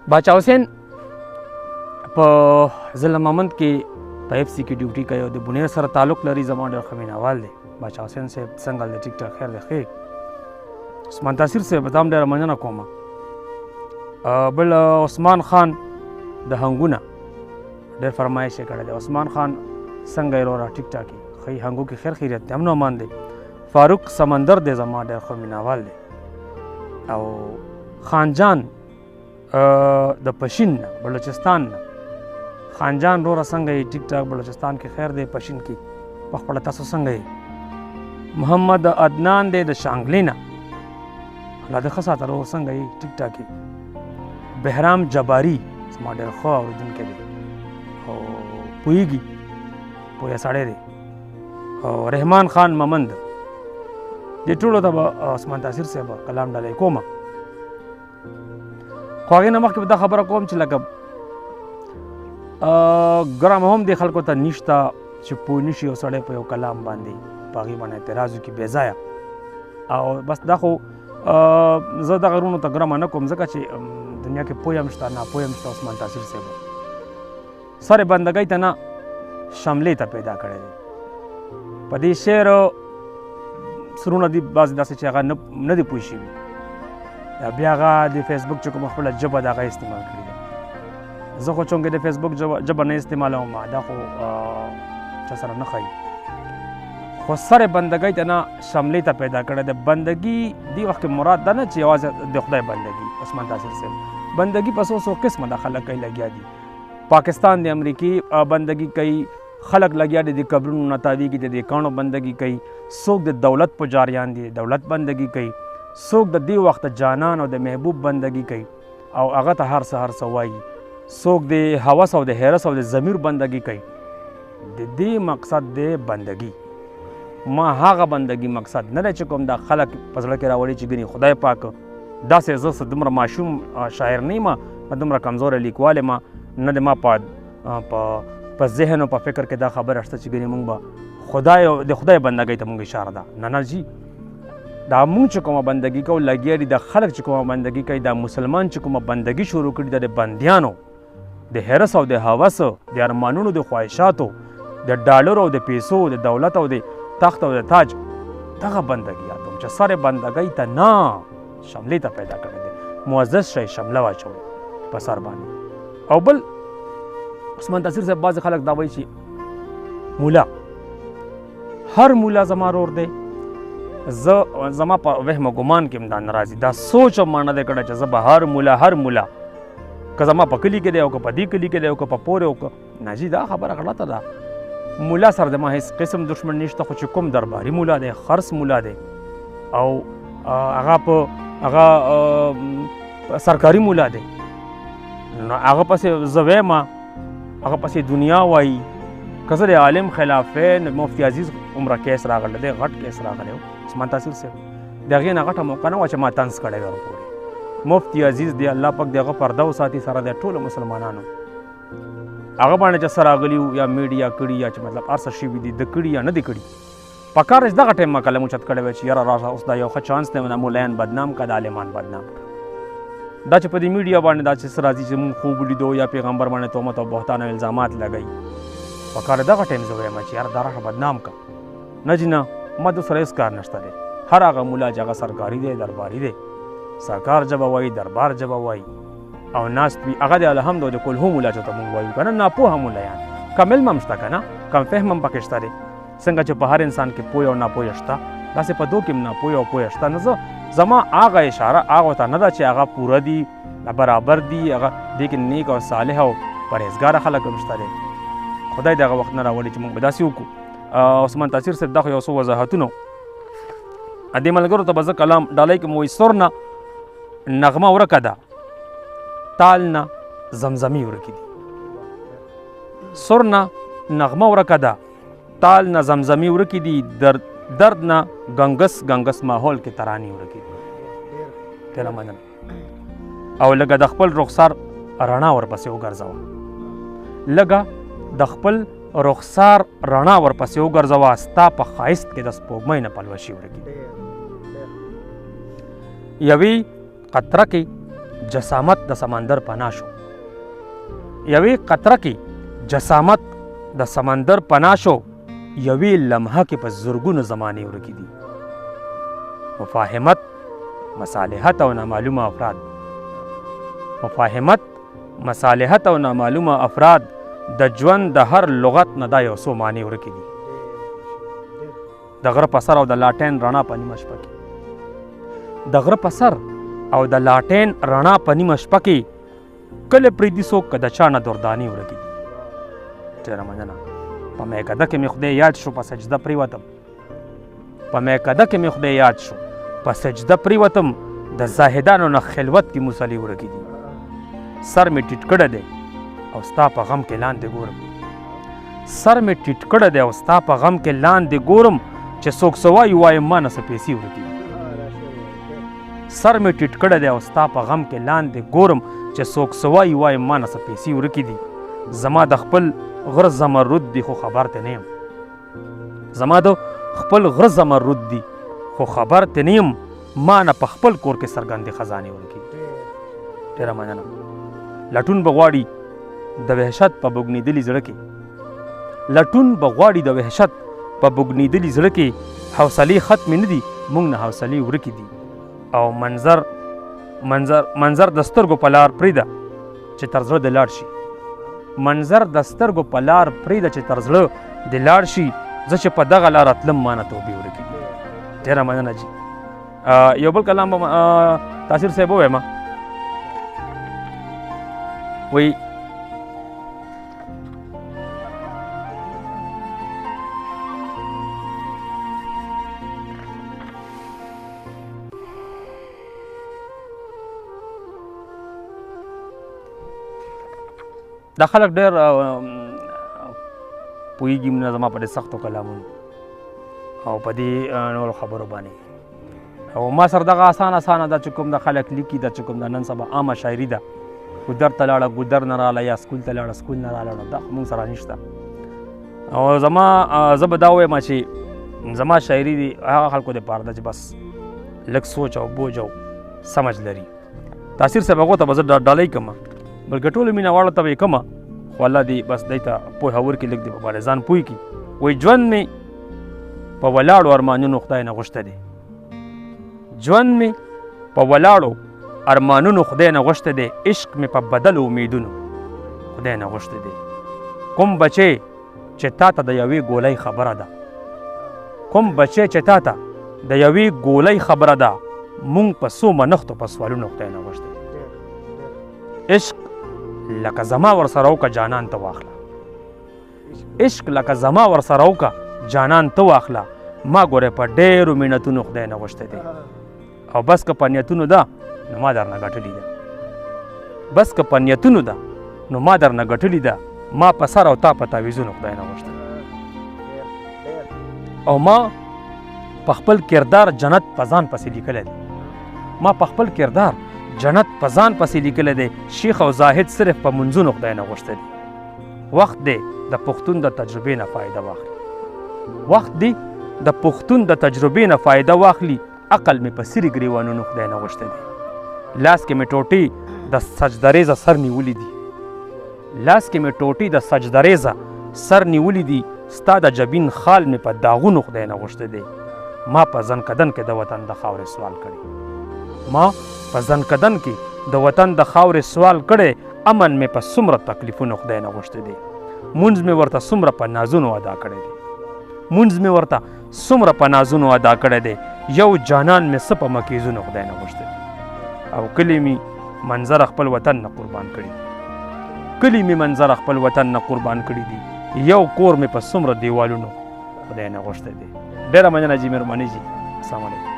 باچا حسین په ضلع مامند کې په اف سی کې ډیوټي کوي او د بنیر سره تعلق لري. زما ډېر ښه مینهوال دی. باچا حسین صاحب څنګه دی؟ ټیک ټاک خیر دی؟ ښې. عثمان تاثیر صاحب ته هم ډېره مننه کوم. بل عثمان خان د هنګونه ډېر فرمایش یې کړی دی. عثمان خان څنګه یې وروره؟ ټیک ټاک یې ښه هنګو کې خیر خیریت دی، امن و امان دی. فاروق سمندر دی زما ډېر ښه مینهوال دی. او خانجان د پشین نه بلوچستان نه، خانجان روره څنګه یې؟ ټیک ټاک بلوچستان کې خیر دی، پشین کې په خپله تاسو څنګه یې؟ محمد عدنان دی د شانګلې نه، الله دې ښه ساته رور څنګه یې؟ ټیک ټاک یې. بهرام جباري زما ډېر ښه اورېدونکی دی او پوهېږي، پوهه سړی دی. او رحمان خان ممند، دې ټولو ته به عثمان تاثیر صاحب کلام ډالۍ کومه. خو هغې نه مخکې به دا خبره کوم چې لکه ګرام هم دې خلکو ته نشته چې پوه نه شي یو سړی په یو کلام باندې په هغې باندې اعتراض وکړي بې ځایه. او بس دا خو زه دغه غرونو ته ګرمه نه کوم ځکه چې دنیا کې پوه هم شته ناپوه هم شته. عثمان تاثیر صاحب سر بندګۍ ته نه شملې ته پیدا کړی دی. په دې شعر سرونه دي بعضې داسې چې هغه نه دي پوه شوي، بیا هغه د فیسبوک چې کومه خپله ژبه د هغه استعمال کړې ده. زه خو چونکې د فیسبوک ژبه نه استعمالوم، دا خو چا سره نه ښایي. خو سر بندګۍ ته نه شملې ته پیدا کړی دی. بندګي دې وخت کې مراد دا نه چې یوازې د خدای بندګي. عثمان تاثیر صاحب بندګي په څو قسمه د خلک کوي لګیا دي. پاکستان د امریکې بندګي کوي، خلک لګیا دي د قبرونو نه تاویږي، د دې کاڼو بندګي کوي. څوک د دولت پجاریان دي، دولت بندګي کوي. څوک د دې وخت جانان او د محبوب بندګي کوي او هغه ته هر څه هر څه وایي. څوک د هوس او د حرس او د ضمیر بندګي کوي. د دې مقصد دی بندګي. ما هغه بندګي مقصد نه دی چې کوم دا خلک په زړه کې راوړي چې ګنې خدای پاک داسې زه څه دومره ماشوم شاعر نه یم، دومره کمزوری لیکوال یم، نه د ما په ذهن او په فکر کې دا خبره شته چې ګنې موږ به د خدای بندګۍ ته موږ اشاره ده. نه جي، دا مونږ چې کومه بندګي کوو لګیا دي، د خلک چې کومه بندګي کوي، دا مسلمان چې کومه بندګي شروع کړي ده د بندیانو، د حرس او د هوس، د ارمانونو، د خواهشاتو، د ډالرو او د پیسو، د دولت او د تخت او د تاج، دغه بندګي یادوم چې سر بندګۍ ته نه شملې ته پیدا کړی دی. معزز شی شمله واچوئ په سر باندې. او بل عثمان تاثیر صاحب بعضې خلک دا وایي چې مولا، هر مولا زما رور دی. زما په وهم او ګمان کې هم دا نه راځي، دا سوچ هم ما نه دی کړی چې زه به هر مولا که زما په کلي کې دی او که په دې کلي کې دی او که په پورې او که نه جي، دا خبره غلطه ده. مولا سره د ما هېڅ قسم دشمن نشته، خو چې کوم درباري مولا دی، خرس مولا دی او هغه سرکاري مولا دی، نو هغه پسې زه ویم، هغه پسې دنیا وایي. که زه د عالم خلافین مفتی عزیز عمره کیس راغلی دی، غټ کیس راغلی و عثمان تاثیر صاحب، د هغې نه غټه موقع نه وه چې ما طنز کړی وی ورپورې. مفتی عزیز دی، الله پاک د هغه پرده وساتي سره د ټولو مسلمانانو. هغه باندې چې څه راغلي یا میډیا کړي یا چې مطلب هر څه شوي دي، د کړي یا نه دي کړي، په کار دغه ټایم ما قلم اوچت کړی وی چې یاره راشه اوس دا یو ښه چانس دی، د مولایان بدنام کړه، د عالمان بدنام کړه. دا چې په دې میډیا باندې دا چې څه راځي چې موږ خوب ولیدو یا پیغمبر باندې تهمت او بهتان او الزامات لګوي، په کار دغه ټایم زه وایم چې یاره دا راشه بدنام کړه. نه جي نه، ما د سره هېڅ کار نشته دی. هر هغه مولا چې هغه سرکاري دی، درباري دی، سرکار ژبه وایي، دربار ژبه وایي او ناست وي، هغه د الحمد او د کلهو مولا چې ته موږ وایو که نه، ناپوهه مولایان. کم علم هم شته که نه، کم فهم هم پکې شته دی. څنګه چې په هر انسان کې پوه او ناپوه شته، داسې په دو کې هم ناپوه او پوه شته. نه زما هغه اشاره هغه ته نه ده چې هغه پوره دي، برابر دي، هغه دې کې نیک او صالح او پرهیزګاره خلک هم شته دی. خدای دغه وخت نه راولي چې موږ به داسې وکړو. عثمان تاثیر صاحب دا خو یو څو وضاحتونه دې ملګرو ته به زه کلام ډالۍ کوم. وایي سر نه نغمه ورکه ده، تال نه زمزمي ورکې دي. سر نه نغمه ورکه ده، تال نه زمزمي ورکې دي، درد نه ګنګس ماحول کې ترانې ورکې دي. ډېره مننه. او لږه د خپل رخسار رڼا ورپسې وګرځوه، لږه د خپل رخسار رڼا ورپسې وګرځوه، ستا په ښایست کې د سپوږمۍ نه پلوشې ورکې دي. یوې قطره کې جسامت د سمندر پناه شو. یوې قطره کې جسامت د سمندر پناه شو، یوې لمحه کې په زرګونو زمانې ورکې دي. مفاهمت، مصالحت او نامعلومه افراد. مفاهمت، مصالحت او نامعلومه افراد د ژوند د هر لغت نه دا یو څو معنی ورکې دي. د غره په سر او د لاټین رڼا په نیمه شپه کې، د غره په سر او د لاټین رڼا په نیمه شپه کې کله پرېږدي څوک که د چا نه دردانې ورکې دي. ډېره مننه. په میکده کې مې خدای یاد شو، په سجده پرېوتم. په میکده کې مې خدای یاد شو، په سجده پرېوتم. د زاهدانو نه خلوت کې مصلي ورکې دي. سر مې ټیټ کړی دی او ستا په غم کې لاندې ګورم. سر مې ټیټ کړی دی او ستا په غم کې لاندې ګورم، چې څوک څه وایي وایم ما نه څه پیسې ورکې دي. سر مې ټیټ کړی دی او ستا په غم کې لاندې ګورم، چې څوک څه وایي وایم ما نه څه پیسې ورکې دي. زما د خپل غره زمرد دي خو خبر ته نه یم. زما د خپل غره زمرد دي خو خبر ته نه یم. ما نه په خپل کور کې څرګندې خزانې ورکې دي. ډېره مننه. لټون به غواړي د وحشت په بوږنېدلي زړه کې، لټون به غواړي د وحشت په بوږنېدلي زړه کې. حوصلې ختمې نه دي، موږ نه حوصلې ورکې دي. او منظر د سترګو په لار پرېږده چې تر زړه د لاړ شي. منظر د سترګو په لار پرېږده چې تر زړه د لاړ شي. زه چې په دغه لاره تلم ما نه توبې ورکې دي. ډېره مننه جي. یو بل کلام به تاثیر صاحب ووایم. وایي دا خلک ډېر پوهېږي نه زما په دې سختو کلامونو او په دې نورو خبرو باندې. او ما سره دغه اسانه ده چې کوم د خلک لیکي دا چې کوم د نن سبا عامه شاعري ده. ګودر ته لاړه ګودر نه راله، یا سکول ته لاړه سکول نه رالاړه، دا خو موږ سره نشته. او زه به دا ووایم چې زما شاعري دي هغه خلکو دپاره ده چې بس لږ سوچ او بوج او سمج لري. تاثیر صاحب هغو ته به زه ډالۍ کړم، بلکې ټولو مینه واړو ته به یې کړمه، خو الله دې بس دی ته پوهه ورکړي، لږ دې په باندې ځان پوه کړي. وایي ژوند مې په ولاړو ارمانونو خدای نه غوښته دی. ژوند مې په ولاړو ارمانونو خدای نه غوښته دی. عشق مې په بدلو امیدونو خدای نه غوښته دی. کوم بچی چې تا ته د یوې ګولۍ خبره ده، کوم بچی چې تا ته د یوې ګولۍ خبره ده، مونږ په څو منښتو په سوالونو خدای نه غوښته دی. عشق لکه زما ورسره وکړه جانان ته واخله. عشق لکه زما ورسره وکړه جانان ته واخله. ما ګورې په ډېرو منتونو خدای نه غوښته دی. او بس که په نیتونو ده نو ما درنه ګټلې ده. بس که په نیتونو ده نو ما درنه ګټلې ده. ما په سر او تا په تعویزونو خدای نه غوښته. او ما په خپل کردار جنت په ځان پسې لیکلی دی. ما په خپل کردار جنت په ځان پسې لیکلی دی. شیخ او زاهد صرف په منځونو خدای نه غوښته دی. وخت دی د پښتون د تجربې نه فایده واخلي. وخت دی د پښتون د تجربې نه فایده واخلي. عقل مې په سري ګریوانونو خدای نه غوښته دی. لاس کې مې ټوټې د سجدریزه سر نیولي دي. لاس کې مې ټوټې د سجدریزه سر نیولي دي. ستا د جبین خال مې په داغونو خدای نه غوښته دی. ما په زنکدن کې د وطن د خاورې سوال کړی. ما په زنکدن کې د وطن د خاورې سوال کړی. امن مې په څومره تکلیفونو خدای نه غوښته دی. مونځ مې ورته څومره په نازونو ادا کړی دی. مونځ مې ورته څومره په نازونو ادا کړی دی. یو جانان مې څه په مکیزونو خدای نه غوښته دی. او کلی مې منظر خپل وطن نه قربان کړي. کلی مې منظر خپل وطن نه قربان کړي دي. یو کور مې په څومره دیوالونو خدای نه غوښته دی. ډېره مننه جي، مهرباني جي. السلام علیکم.